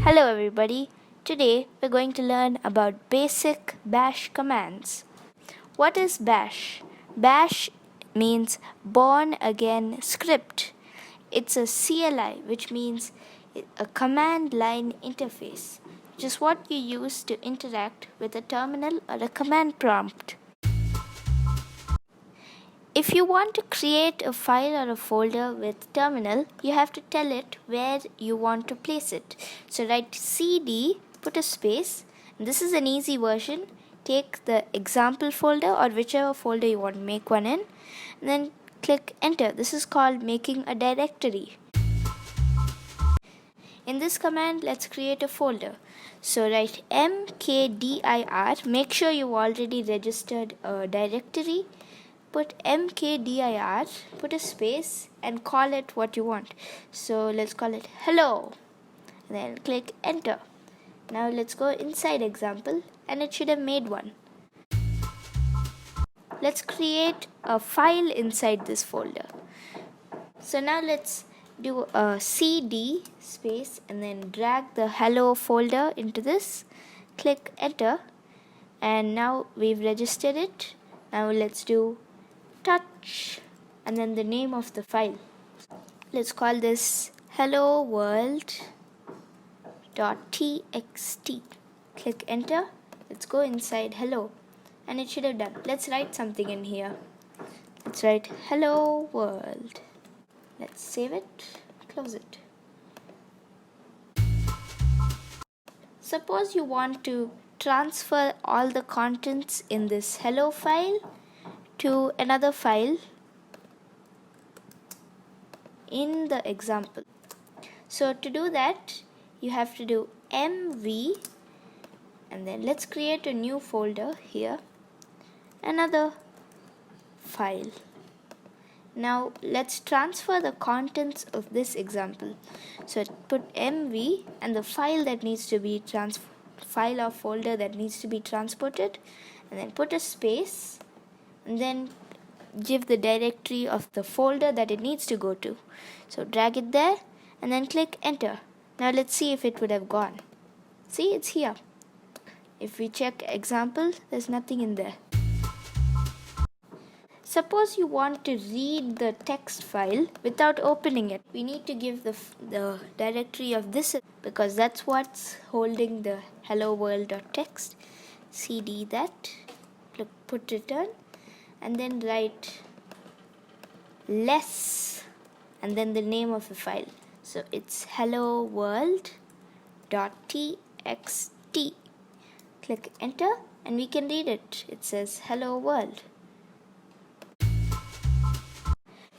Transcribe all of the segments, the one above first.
Hello everybody. Today we're going to learn about basic bash commands. What is bash? Bash means born again script. It's a CLI, which means a command line interface, which is what you use to interact with a terminal or a command prompt. If you want to create a file or a folder with terminal, you have to tell it where you want to place it. So write cd, put a space, and this is an easy version. Take the example folder or whichever folder you want to make one in, and then click enter. This is called making a directory. In this command, let's create a folder. So write mkdir, make sure you've already registered a directory. Put mkdir, put a space, and call it what you want. So let's call it hello. And then click enter. Now let's go inside example, and it should have made one. Let's create a file inside this folder. So now let's do a cd space and then drag the hello folder into this. Click enter, and now we've registered it. Now let's do touch and then the name of the file. Let's call this hello world.txt. Click enter. Let's go inside hello, and it should have done. Let's write something in here. Let's write hello world. Let's save it, close it. Suppose you want to transfer all the contents in this hello file to another file in the example. So to do that, you have to do mv, and then let's create a new folder here, another file. Now let's transfer the contents of this example. So put mv and the file that needs to be file or folder that needs to be transported, and then put a space, and then give the directory of the folder that it needs to go to. So drag it there and then click enter. Now let's see if it would have gone. See, it's here. If we check example, there's nothing in there. Suppose you want to read the text file without opening it. We need to give the directory of this, because that's what's holding the hello world.txt. cd that, put return, and then write less and then the name of the file. So it's hello world.txt. Click enter, and we can read it. It says hello world.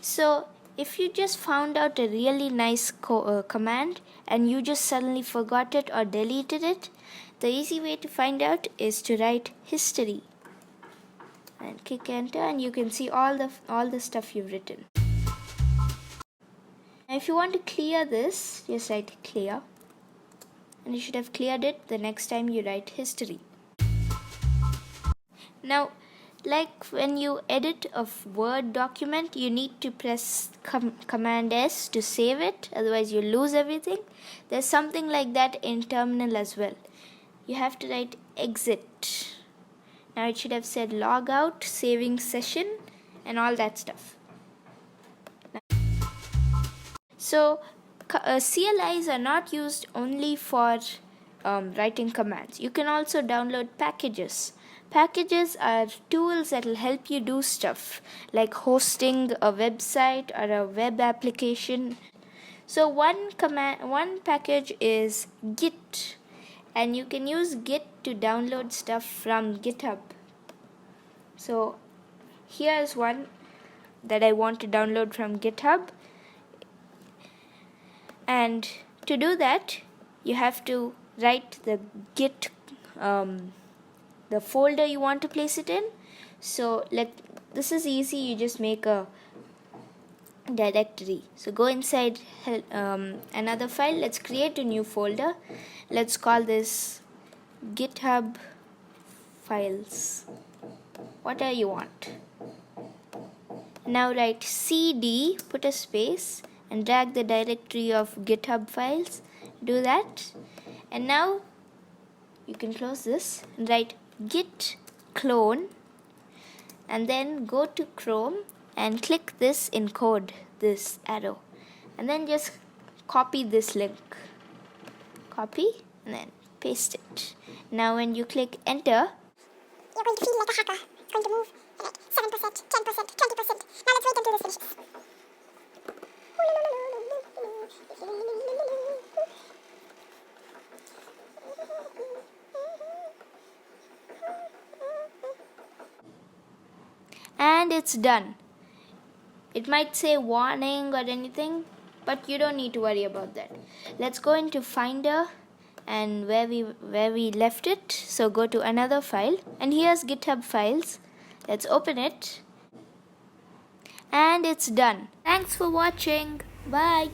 So if you just found out a really nice command and you just suddenly forgot it or deleted it, the easy way to find out is to write history and click enter, and you can see all the stuff you've written. Now if you want to clear this, just write clear, and you should have cleared it the next time you write history. Now, like when you edit a Word document, you need to press Command S to save it, otherwise you lose everything. There's something like that in terminal as well. You have to write exit. Now it should have said log out, saving session, and all that stuff. So CLIs are not used only for writing commands. You can also download packages. Packages are tools that will help you do stuff like hosting a website or a web application. So one package is Git, and you can use Git to download stuff from GitHub. So here's one that I want to download from GitHub, and to do that you have to write the Git the folder you want to place it in. So this is easy. You just make a directory. So go inside another file. Let's create a new folder. Let's call this GitHub files, whatever you want. Now write cd, put a space, and drag the directory of GitHub files. Do that, And now you can close this and write git clone, and then go to Chrome and click this encode, this arrow, and then just copy this link. Copy and then paste it. Now when you click enter, you're going to feel like a hacker. It's going to move at 7%, 10%, 20%. Now let's wait until this finishes. and it's done. It might say warning or anything, but you don't need to worry about that. Let's go into Finder and where we left it. So go to another file, and here's GitHub files. Let's open it, and it's done. Thanks for watching. Bye.